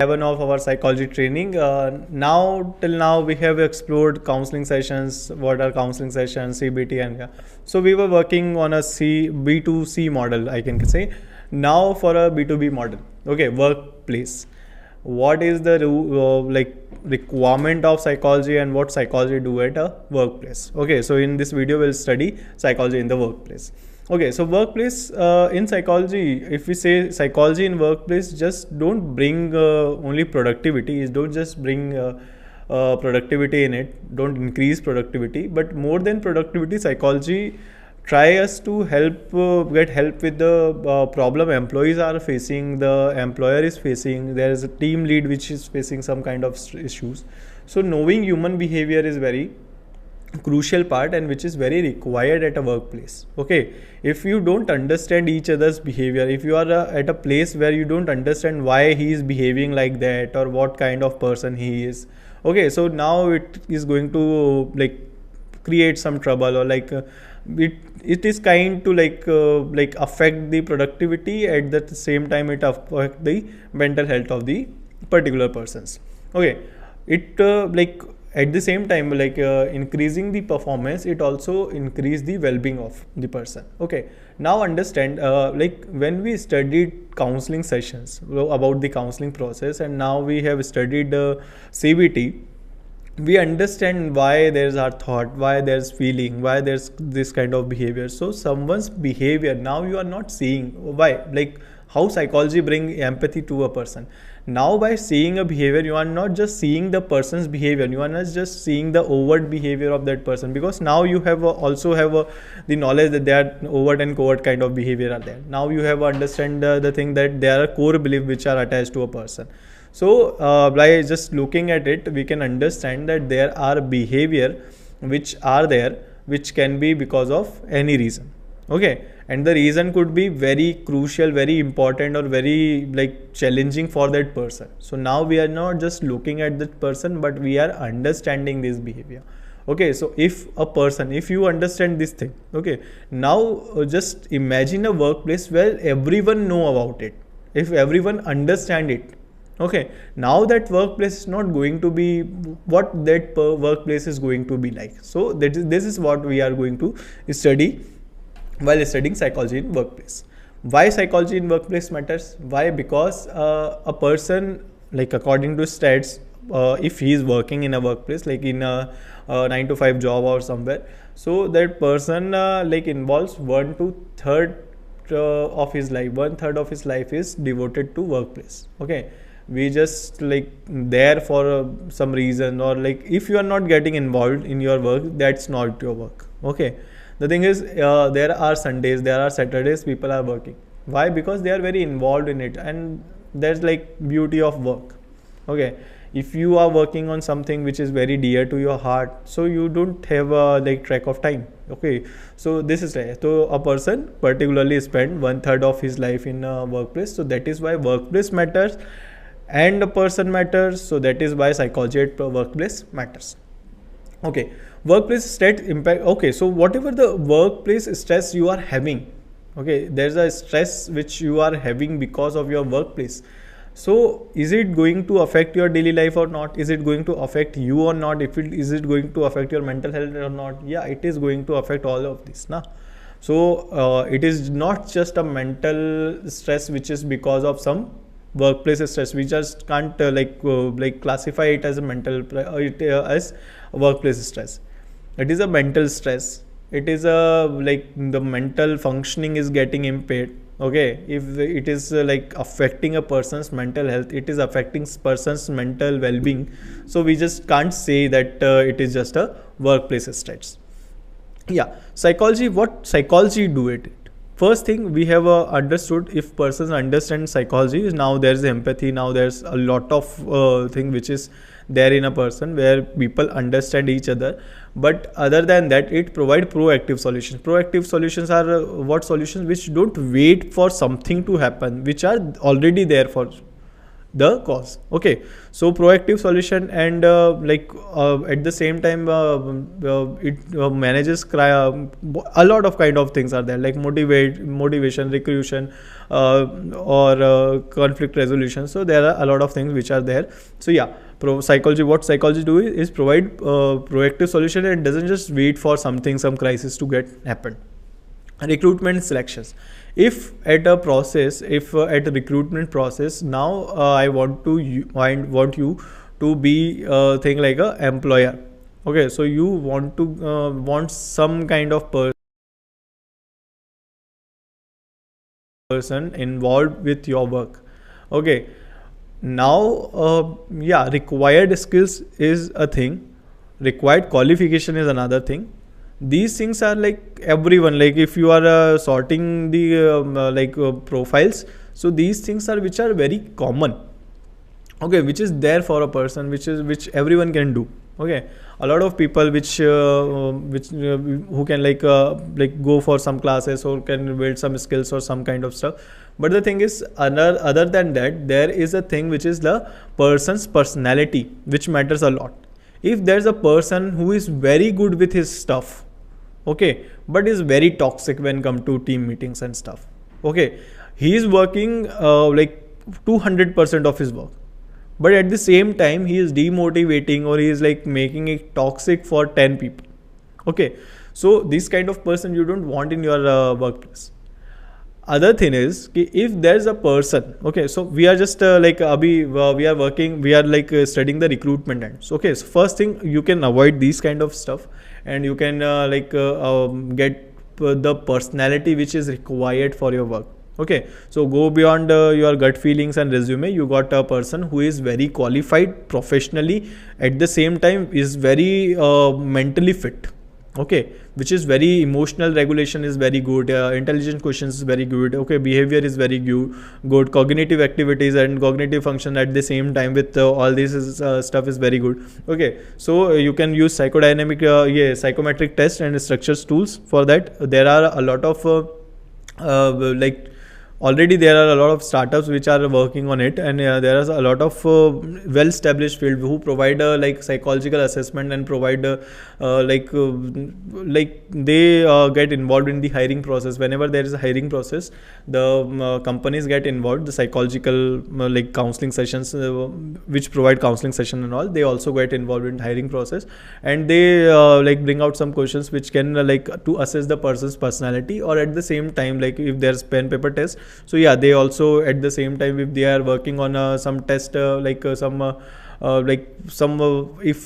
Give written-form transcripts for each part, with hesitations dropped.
11 of our psychology training. Now till now we have explored counseling sessions. What are counseling sessions, CBT, and yeah. So we were working on a B2C model, I can say. Now for a B2B model. Okay, workplace. What is the requirement of psychology and what psychology do at a workplace? Okay, so in this video we'll study psychology in the workplace. Okay, so workplace in psychology, if we say psychology in workplace, just don't bring only productivity. Don't just bring productivity in it. Don't increase productivity, but more than productivity, psychology try us to get help with the problem employees are facing, the employer is facing. There is a team lead which is facing some kind of issues. So knowing human behavior is very crucial part and which is very required at a workplace. Okay, if you don't understand each other's behavior, if you are at a place where you don't understand why he is behaving like that or what kind of person he is, okay, so now it is going to create some trouble or it is kind to affect the productivity. At the same time it affect the mental health of the particular persons. Okay, it at the same time increasing the performance, it also increase the well-being of the person. Okay, now understand when we studied counseling sessions about the counseling process, and now we have studied CBT, we understand why there's our thought, why there's feeling, why there's this kind of behavior. So someone's behavior, now you are not seeing why, how psychology bring empathy to a person. Now by seeing a behavior, you are not just seeing the person's behavior, you are not just seeing the overt behavior of that person, because now you have also have the knowledge that there are overt and covert kind of behavior are there. Now you have understand the thing that there are core beliefs which are attached to a person. So by just looking at it, we can understand that there are behavior which are there, which can be because of any reason. Okay, and the reason could be very crucial, very important, or very challenging for that person. So now we are not just looking at that person, but we are understanding this behavior. Okay, so if you understand this thing, okay, now just imagine a workplace where everyone know about it. If everyone understand it, okay, now that workplace is not going to be what that workplace is going to be like. So this is what we are going to study while studying psychology in workplace. Why psychology in workplace matters? Why? Because a person, according to stats, if he is working in a workplace, in a 9 to 5 job or somewhere, so that person involves 1/3 of his life. 1/3 of his life is devoted to workplace. Okay, we just there for some reason, or if you are not getting involved in your work, that's not your work. Okay, the thing is there are Sundays, there are Saturdays people are working. Why? Because they are very involved in it, and there's beauty of work. Okay, if you are working on something which is very dear to your heart, so you don't have a track of time. Okay, so this is right. So a person particularly spend 1/3 of his life in a workplace. So that is why workplace matters and a person matters. So that is why psychology at workplace matters. Okay, workplace stress impact. Okay, so whatever the workplace stress you are having, okay, there's a stress which you are having because of your workplace. So is it going to affect your daily life or not? Is it going to affect you or not? Is it going to affect your mental health or not? Yeah, it is going to affect all of this now. So it is not just a mental stress which is because of some workplace stress. We just can't classify it as a as workplace stress. It is a mental stress. It is a the mental functioning is getting impaired. Okay, if it is affecting a person's mental health, it is affecting person's mental well-being. So we just can't say that it is just a workplace stress. Yeah, psychology. What psychology do it? First thing we have understood, if persons understand psychology, now there's empathy. Now there's a lot of thing which is there in a person where people understand each other. But other than that, it provide proactive solutions. Proactive solutions are what solutions which don't wait for something to happen, which are already there for the cause. Okay, so proactive solution, and at the same time it manages a lot of kind of things are there, like motivation, recruitment, or conflict resolution. So there are a lot of things which are there. So yeah, what psychology do is provide proactive solution, and doesn't just wait for some crisis to get happen. Recruitment selections. If at a process, if at a recruitment process, now I want you to be thing like a employer. Okay, so you want to want some kind of person involved with your work. Okay, now yeah, required skills is a thing, required qualification is another thing. These things are like everyone, like if you are sorting the profiles, so these things are which are very common. Okay, which is there for a person, which everyone can do. Okay, a lot of people which who can like go for some classes or can build some skills or some kind of stuff. But the thing is, other than that, there is a thing which is the person's personality, which matters a lot. If there's a person who is very good with his stuff, okay, but is very toxic when come to team meetings and stuff. Okay, he is working like 200% of his work, but at the same time he is demotivating, or he is like making it toxic for 10 people. Okay, so this kind of person you don't want in your workplace. Other thing is, if there's a person, okay, so we are just we are working, we are like studying the recruitment ends. Okay, so first thing, you can avoid these kind of stuff, and you can get the personality which is required for your work. Okay, so go beyond your gut feelings and resume. You got a person who is very qualified professionally, at the same time is very mentally fit. Okay, which is very emotional regulation is very good, intelligent questions is very good. Okay, behavior is very good, cognitive activities and cognitive function at the same time with all this stuff is very good. Okay, so you can use psychometric test and structures tools for that. There are a lot of like already there are a lot of startups which are working on it, and there is a lot of well established field who provide like psychological assessment and provide they get involved in the hiring process. Whenever there is a hiring process, the companies get involved, the psychological like counseling sessions which provide counseling session and all, they also get involved in hiring process, and they like bring out some questions which can to assess the person's personality, or at the same time, like if there's pen paper test. So yeah, they also at the same time, if they are working on some test if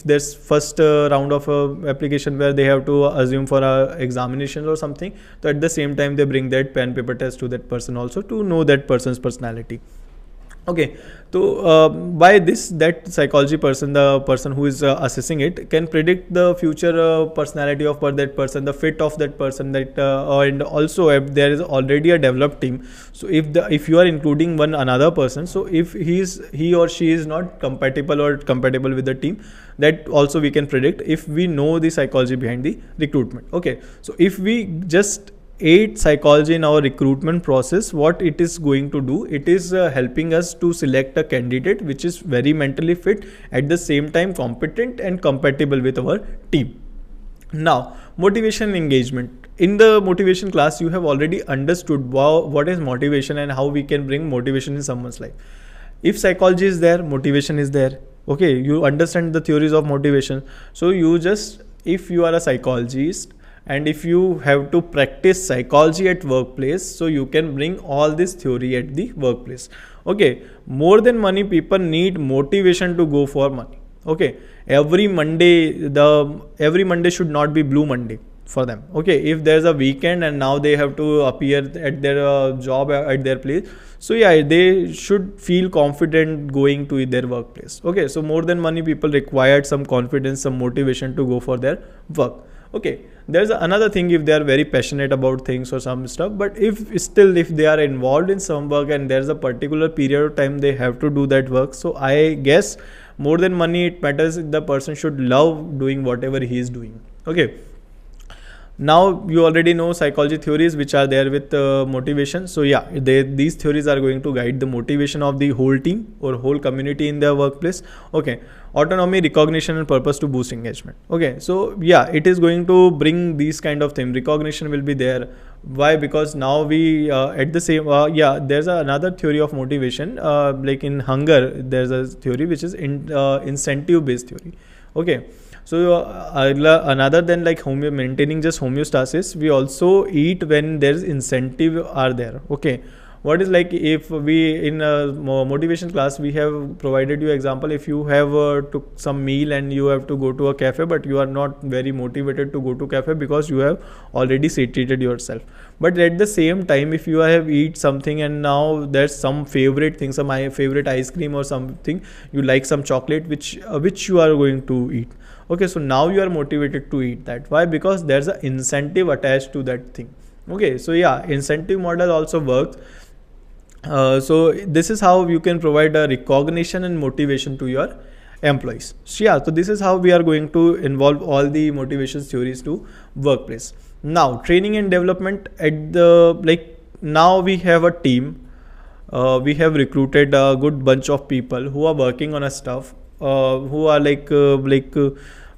there's first round of application where they have to assume for examination or something, so at the same time they bring that pen paper test to that person also to know that person's personality. Okay, so by this, that psychology person, the person who is assessing it, can predict the future personality of that person, the fit of that person, that and also if there is already a developed team. So if you are including one another person, so if he or she is not compatible with the team, that also we can predict if we know the psychology behind the recruitment. Okay, so if we just aid psychology in our recruitment process, what it is going to do, it is helping us to select a candidate which is very mentally fit, at the same time competent and compatible with our team. Now, motivation engagement. In the motivation class, you have already understood what is motivation and how we can bring motivation in someone's life. If psychology is there, motivation is there. Okay, you understand the theories of motivation. So you just, if you are a psychologist, and if you have to practice psychology at workplace, so you can bring all this theory at the workplace. Okay, more than money, people need motivation to go for money. Okay, every Monday should not be Blue Monday for them. Okay, if there's a weekend and now they have to appear at their job at their place, so yeah, they should feel confident going to their workplace. Okay, so more than money, people required some confidence, some motivation to go for their work. Okay, there's another thing, if they are very passionate about things or some stuff, but if they are involved in some work and there's a particular period of time they have to do that work, so I guess more than money, it matters the person should love doing whatever he is doing. Okay, Now you already know psychology theories which are there with motivation. So yeah, these theories are going to guide the motivation of the whole team or whole community in their workplace. Okay, autonomy, recognition, and purpose to boost engagement. Okay, so yeah, it is going to bring these kind of things. Recognition will be there. Why? Because now we at the same yeah, there's another theory of motivation. Like in hunger, there's a theory which is incentive based theory. Okay, so another than like maintaining just homeostasis, we also eat when there's incentive are there. Okay, what is like if we in a motivation class we have provided you example, if you have took some meal and you have to go to a cafe, but you are not very motivated to go to cafe because you have already satiated yourself. But at the same time, if you have eat something and now there's some favorite thing, some favorite ice cream or something, you like some chocolate which you are going to eat. Okay, so now you are motivated to eat that. Why? Because there's an incentive attached to that thing. Okay, so yeah, incentive model also works. So this is how you can provide a recognition and motivation to your employees. So yeah, so this is how we are going to involve all the motivation theories to workplace. Now training and development at the like now we have a team. We have recruited a good bunch of people who are working on a stuff, who are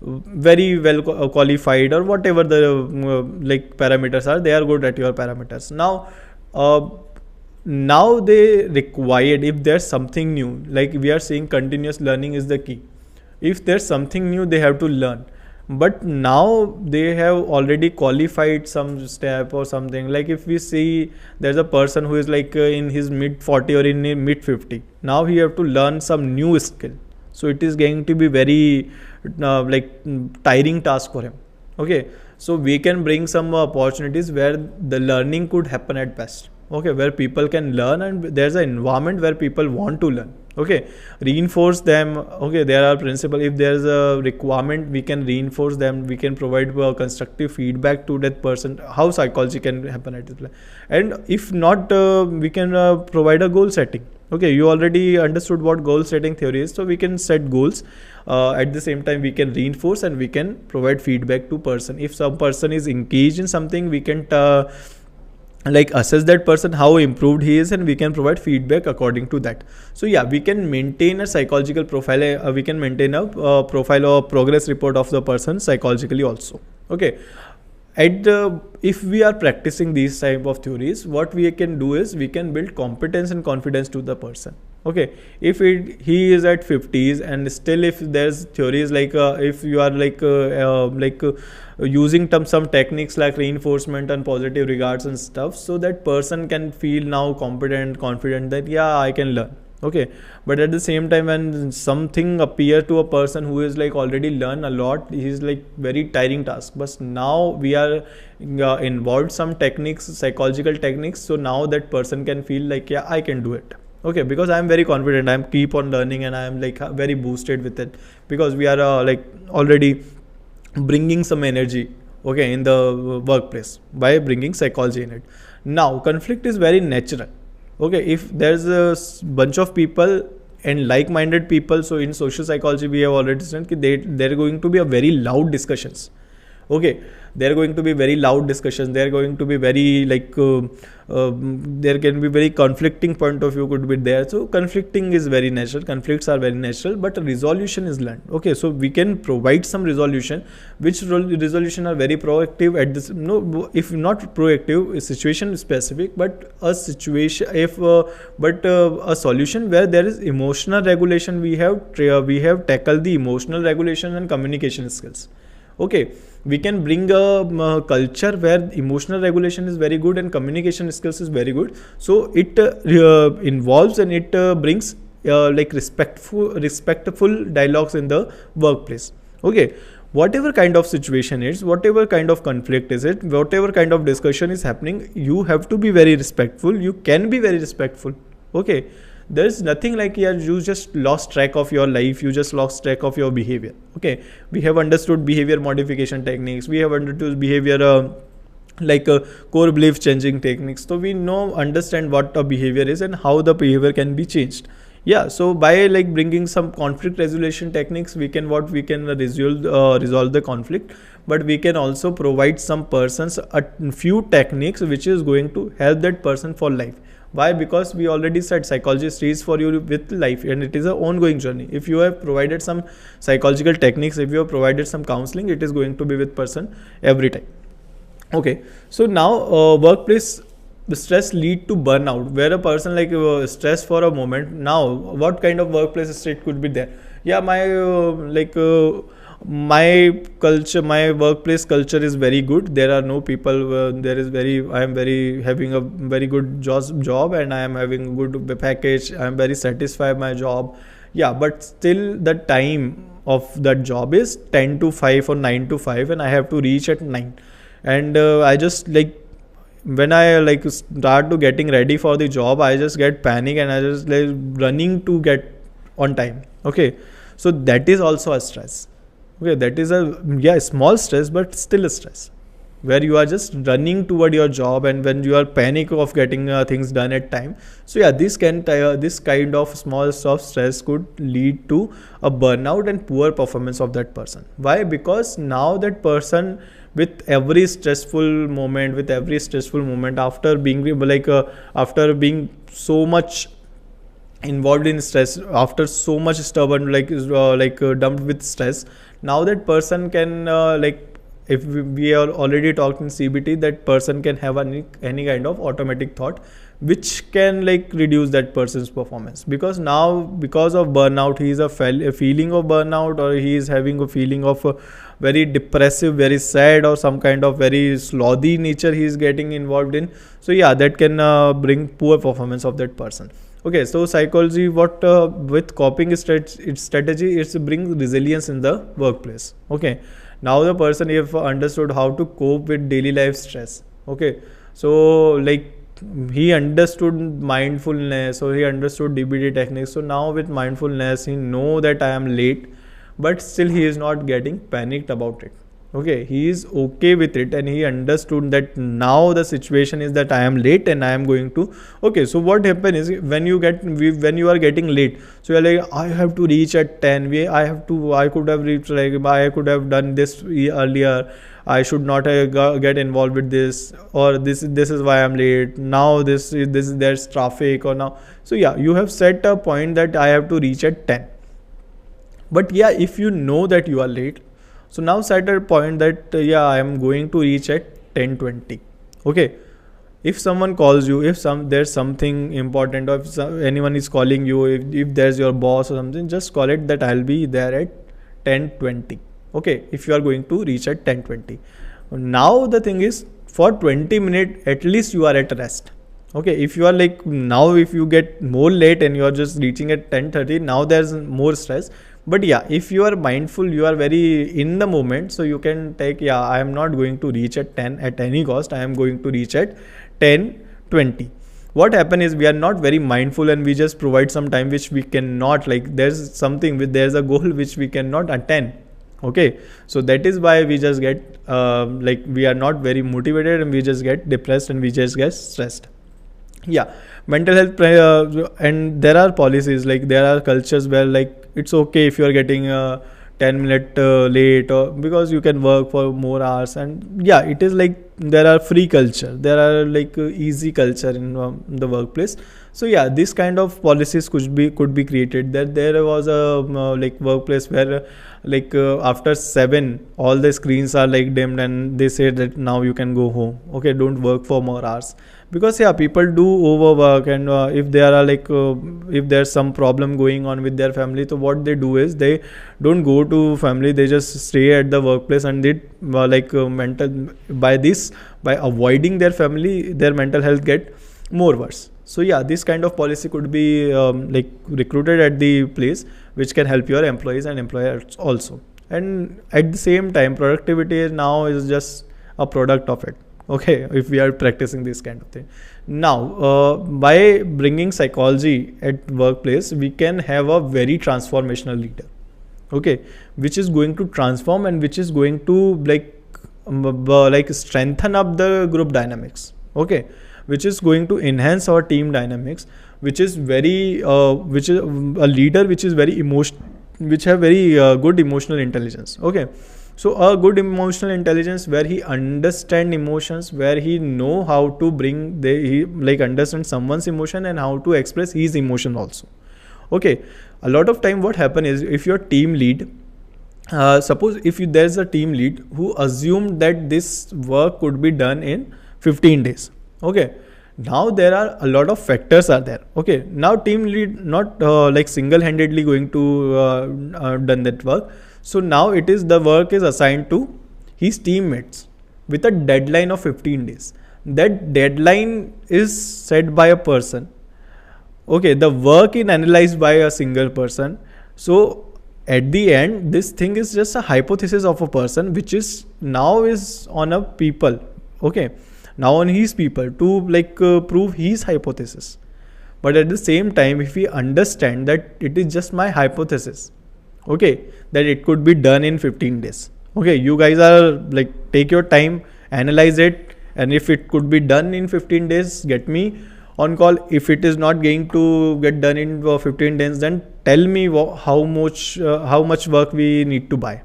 very well qualified or whatever the like parameters are. They are good at your parameters. Now they required, if there's something new, like we are saying continuous learning is the key. If there's something new, they have to learn. But now they have already qualified some step or something. Like if we see there's a person who is like in his mid 40 or in mid 50, now he have to learn some new skill. So it is going to be very tiring task for him. Okay, so we can bring some opportunities where the learning could happen at best. Okay, where people can learn and there's an environment where people want to learn. Okay, reinforce them. Okay, there are principles. If there's a requirement, we can reinforce them. We can provide constructive feedback to that person, how psychology can happen at this place. And if not, we can provide a goal setting. Okay, you already understood what goal setting theory is, so we can set goals. At the same time, we can reinforce and we can provide feedback to person. If some person is engaged in something, we can assess that person how improved he is, and we can provide feedback according to that. So yeah, we can maintain a psychological profile. We can maintain a profile or progress report of the person psychologically also. Okay, if we are practicing these type of theories, what we can do is we can build competence and confidence to the person. Okay, if he is at 50s and still if there's theories like if you are using some techniques like reinforcement and positive regards and stuff, so that person can feel now competent, confident that yeah, I can learn. Okay, but at the same time, when something appear to a person who is like already learned a lot, he is like very tiring task. But now we are involved some techniques, psychological techniques, so now that person can feel like yeah, I can do it. Okay, because I am very confident, I am keep on learning and I am like very boosted with it, because we are already bringing some energy, okay, in the workplace by bringing psychology in it. Now conflict is very natural. Okay, if there's a bunch of people and like-minded people, so in social psychology we have already seen there are going to be a very loud discussions. Okay, there are going to be very loud discussions, there are going to be very there can be very conflicting point of view could be there. So conflicting is very natural, conflicts are very natural, but resolution is learned. Okay, so we can provide some resolution, which resolution are very proactive at this, no, if not proactive, situation specific, but a situation, if a solution where there is emotional regulation. We have tackled the emotional regulation and communication skills. Okay, we can bring a culture where emotional regulation is very good and communication skills is very good. So it involves and it brings respectful dialogues in the workplace. Okay, whatever kind of situation is, whatever kind of conflict is it, whatever kind of discussion is happening, you have to be very respectful. You can be very respectful. Okay, there is nothing like yeah, you just lost track of your life, you just lost track of your behavior. Okay, we have understood behavior modification techniques, we have understood behavior core belief changing techniques. So we understand what a behavior is and how the behavior can be changed. Yeah, so by like bringing some conflict resolution techniques, we can what we can resolve the conflict, but we can also provide some persons a few techniques which is going to help that person for life. Why? Because we already said psychology stays for you with life, and it is an ongoing journey. If you have provided some psychological techniques, if you have provided some counseling, it is going to be with person every time. Okay, so now workplace stress lead to burnout, where a person like stress for a moment. Now what kind of workplace state could be there? Yeah, my culture, my workplace culture is very good. There are no people, there is very, I am very having a very good job, and I am having good package, I am very satisfied my job. Yeah, but still the time of that job is 10 to 5 or 9 to 5, and I have to reach at 9. And I just like, when I like start to getting ready for the job, I just get panic, and I just like running to get on time. Okay, so that is also a stress. Okay, that is a, yeah, small stress, but still a stress, where you are just running toward your job, and when you are panic of getting things done at time. So yeah, this kind of small soft stress could lead to a burnout and poor performance of that person. Why? Because now that person, with every stressful moment, after being after being so much involved in stress, after so much stubborn dumped with stress, now that person can if we are already talking CBT, that person can have any kind of automatic thought which can like reduce that person's performance. Because now, because of burnout, he is a feeling of burnout, or he is having a feeling of very depressive, very sad, or some kind of very slothy nature he is getting involved in. So yeah, that can bring poor performance of that person. Okay, so psychology, what with coping its strategy is to bring resilience in the workplace. Okay, now the person if understood how to cope with daily life stress. Okay, so like he understood mindfulness, or he understood DBT techniques. So now with mindfulness, he know that I am late, but still he is not getting panicked about it. Okay, he is okay with it, and he understood that now the situation is that I am late and I am going to. Okay, so what happen is, when you are getting late, so you're like, I have to reach at 10, I could have reached, like I could have done this earlier, I should not get involved with this, or this is why I'm late now, there's traffic, or now. So yeah, you have set a point that I have to reach at 10. But yeah, if you know that you are late, so now set a point that yeah, I am going to reach at 10:20. Okay, if someone calls you, if there's something important, or if anyone is calling you, if there's your boss or something, just call it that I'll be there at 10:20. Okay, if you are going to reach at 10:20. Now the thing is, for 20 minutes at least you are at rest. Okay, if you are like, now if you get more late and you are just reaching at 10:30, now there's more stress. But yeah, if you are mindful, you are very in the moment, so you can take, yeah, I am not going to reach at 10 at any cost, I am going to reach at 10:20. What happen is, we are not very mindful, and we just provide some time which we cannot, like there's a goal which we cannot attain. Okay, so that is why we just get we are not very motivated, and we just get depressed, and we just get stressed. Yeah, mental health and there are policies, like there are cultures where like it's okay if you are getting 10 minute late, or because you can work for more hours. And yeah, it is like there are free culture, there are like easy culture in the workplace. So yeah, this kind of policies could be created, that there was a like workplace where after 7 all the screens are like dimmed, and they say that now you can go home. Okay, don't work for more hours. Because yeah, people do overwork, and if there are if there's some problem going on with their family, so what they do is, they don't go to family, they just stay at the workplace, and they by avoiding their family, their mental health get more worse. So yeah, this kind of policy could be recruited at the place, which can help your employees and employers also. And at the same time, productivity now is just a product of it. Okay, if we are practicing this kind of thing. Now by bringing psychology at workplace, we can have a very transformational leader. Okay, which is going to transform, and which is going to strengthen up the group dynamics. Okay, which is going to enhance our team dynamics, which is very which is a leader which is very emotional, which have very good emotional intelligence. Okay, so a good emotional intelligence where he understand emotions, where he know how to bring he like understand someone's emotion and how to express his emotion also. Okay, a lot of time what happen is, if your team lead, suppose if there's a team lead who assumed that this work could be done in 15 days. Okay, now there are a lot of factors are there. Okay, now team lead not like single-handedly going to done that work. So now it is, the work is assigned to his teammates with a deadline of 15 days. That deadline is set by a person. Okay, the work is analyzed by a single person. So at the end, this thing is just a hypothesis of a person, which is now is on a people. Okay, now on his people to like prove his hypothesis. But at the same time, if we understand that it is just my hypothesis, okay, that it could be done in 15 days. Okay, you guys are like, take your time, analyze it, and if it could be done in 15 days, get me on call. If it is not going to get done in 15 days, then tell me how much work we need to buy.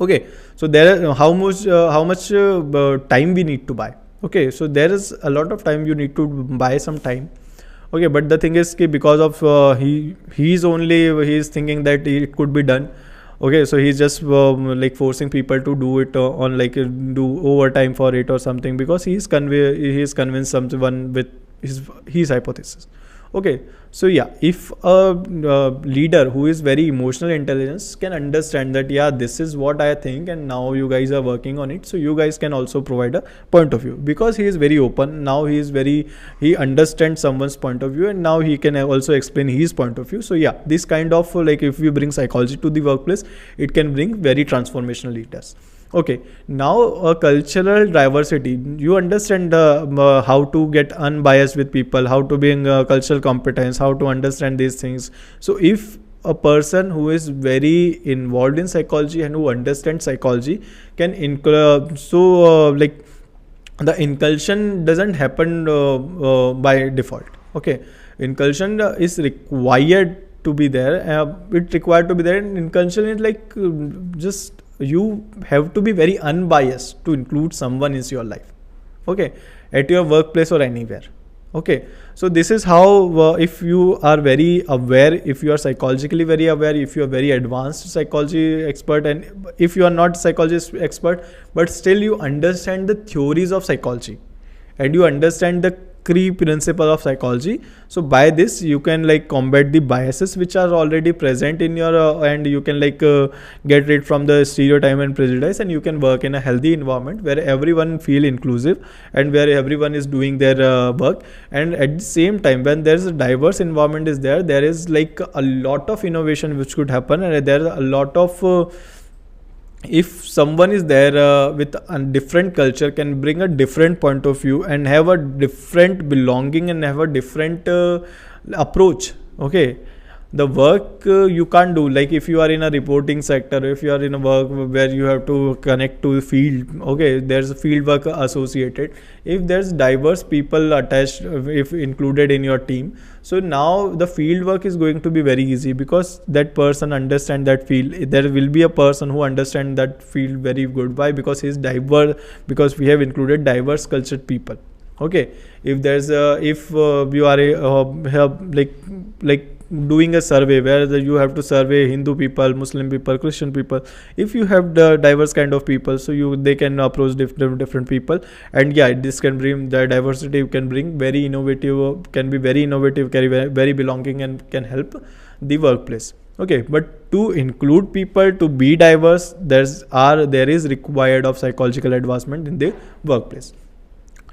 Okay, so there are how much time we need to buy. Okay, so there is a lot of time, you need to buy some time. Okay, but the thing is because of he's thinking that it could be done. Okay, so he's just like forcing people to do it on like do overtime for it or something, because he's convinced someone with his hypothesis. Okay, so yeah, if a leader who is very emotional intelligence can understand that, yeah, this is what I think and now you guys are working on it, so you guys can also provide a point of view, because he is very open. Now he understands someone's point of view, and now he can also explain his point of view. So yeah, this kind of like, if you bring psychology to the workplace, it can bring very transformational leaders. Okay, now cultural diversity. You understand how to get unbiased with people, how to bring cultural competence, how to understand these things. So if a person who is very involved in psychology and who understands psychology can like the inculsion doesn't happen by default. Okay, inculsion is required to be there. It required to be there. And inculsion is like just, you have to be very unbiased to include someone in your life. Okay, at your workplace or anywhere. Okay, so this is how if you are very aware, if you are psychologically very aware, if you are very advanced psychology expert, and if you are not psychologist expert but still you understand the theories of psychology and you understand the key principle of psychology, so by this you can like combat the biases which are already present in your and you can like get rid from the stereotype and prejudice, and you can work in a healthy environment where everyone feel inclusive and where everyone is doing their work. And at the same time, when there's a diverse environment is there, there is like a lot of innovation which could happen, and there are a lot of if someone is there with a different culture, can bring a different point of view and have a different belonging and have a different approach. Okay, the work you can't do, like if you are in a reporting sector, if you are in a work where you have to connect to the field, okay, there's a field work associated. If there's diverse people attached, if included in your team, so now the field work is going to be very easy, because that person understand that field. There will be a person who understand that field very good. Why? Because he's diverse, because we have included diverse cultured people. Okay, if there's if you are like doing a survey where you have to survey Hindu people, Muslim people, Christian people, if you have the diverse kind of people, so they can approach different people. And yeah, this can bring the diversity, can bring very innovative, can be very innovative, very belonging, and can help the workplace. Okay, but to include people, to be diverse, there is required of psychological advancement in the workplace.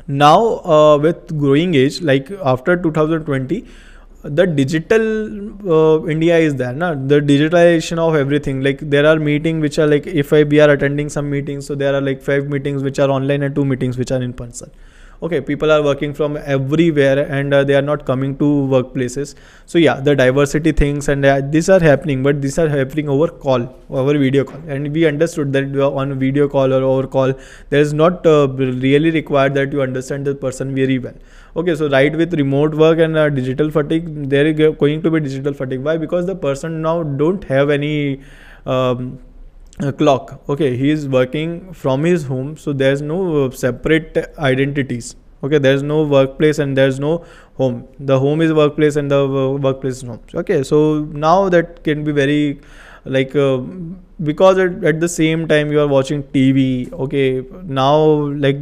Now with growing age, like after 2020, the digital India is there, the digitalization of everything. Like there are meetings which are like, if we are attending some meetings, so there are like 5 meetings which are online and 2 meetings which are in person. Okay, people are working from everywhere and they are not coming to workplaces. So yeah, the diversity things and these are happening, but these are happening over video call. And we understood that on video call or over call, there is not really required that you understand the person very well. Okay, so right, with remote work and digital fatigue, there is going to be digital fatigue. Why? Because the person now don't have any clock. Okay, he is working from his home, so there's no separate identities. Okay, there's no workplace and there's no home. The home is workplace and the workplace is home. Okay, so now that can be very like because at the same time you are watching TV. Okay, now like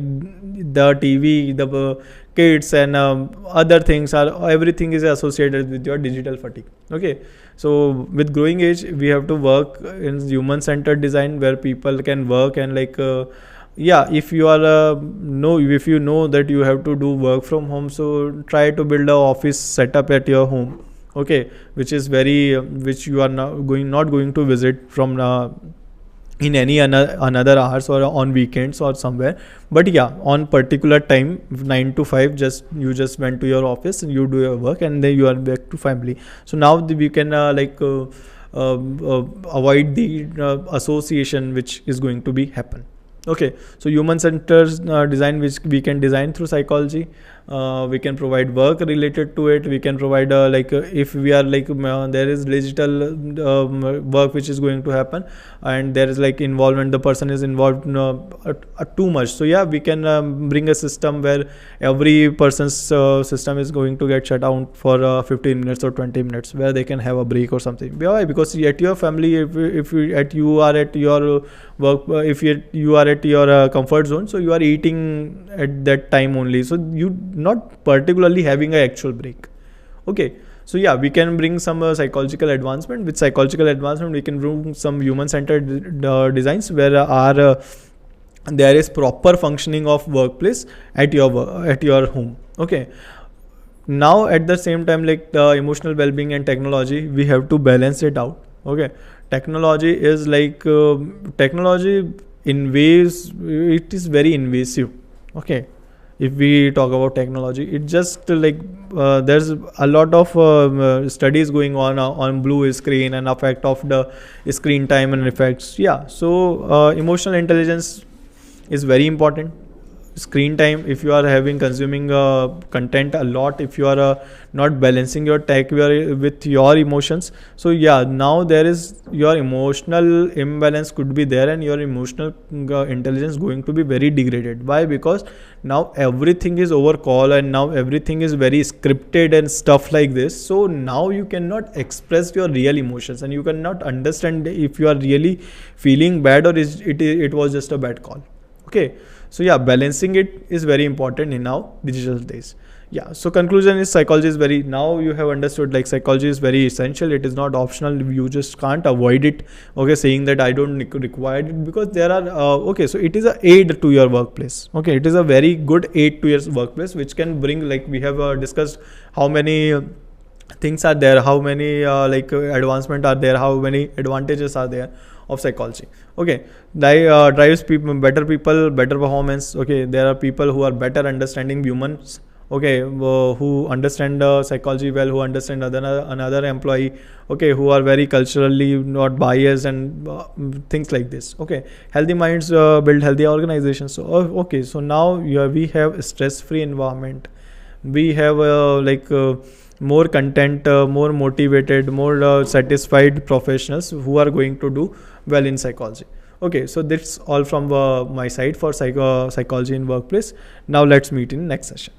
the TV, the kids and other things are, everything is associated with your digital fatigue. Okay, so with growing age we have to work in human centered design where people can work and like yeah, if you are if you know that you have to do work from home, so try to build a office setup at your home. Okay, which is very which you are not going to visit from in any another hours or on weekends or somewhere, but yeah, on particular time 9 to 5, you just went to your office and you do your work and then you are back to family. So now we can avoid the association which is going to be happen. Okay, so human centered design, which we can design through psychology. We can provide work related to it. We can provide if we are there is digital work which is going to happen and there is like involvement, the person is involved too much, so yeah, we can bring a system where every person's system is going to get shut down for 15 minutes or 20 minutes where they can have a break or something. Why? Because at your family, if you are at your work, if you are at your comfort zone, so you are eating at that time only, so you not particularly having an actual break. Okay, so yeah, we can bring some psychological advancement. With psychological advancement we can bring some human centered designs where there is proper functioning of workplace at your home. Okay, now at the same time, like the emotional well-being and technology, we have to balance it out. Okay, technology is like technology in ways, it is very invasive. Okay, if we talk about technology, it just like there's a lot of studies going on blue screen and effect of the screen time and effects. Yeah, so emotional intelligence is very important. Screen time, if you are having consuming content a lot, if you are not balancing your tech with your emotions, so yeah, now there is your emotional imbalance could be there and your emotional intelligence going to be very degraded. Why? Because now everything is over call and now everything is very scripted and stuff like this, so now you cannot express your real emotions and you cannot understand if you are really feeling bad or it was just a bad call. Okay, so yeah, balancing it is very important in now digital days. Yeah, so conclusion is psychology is very, now you have understood like psychology is very essential. It is not optional, you just can't avoid it. Okay, saying that I don't require it, because there are okay, so it is a aid to your workplace. Okay, it is a very good aid to your workplace which can bring, like we have discussed how many things are there, how many advancement are there, how many advantages are there of psychology. Okay, drives people, better performance. Okay, there are people who are better understanding humans. Okay, who understand psychology well, who understand another employee. Okay, who are very culturally not biased and things like this. Okay, healthy minds build healthy organizations. So okay, so now we have stress-free environment. We have more content, more motivated, more satisfied professionals who are going to do well in psychology. Okay, so that's all from my side for psychology in workplace. Now let's meet in next session.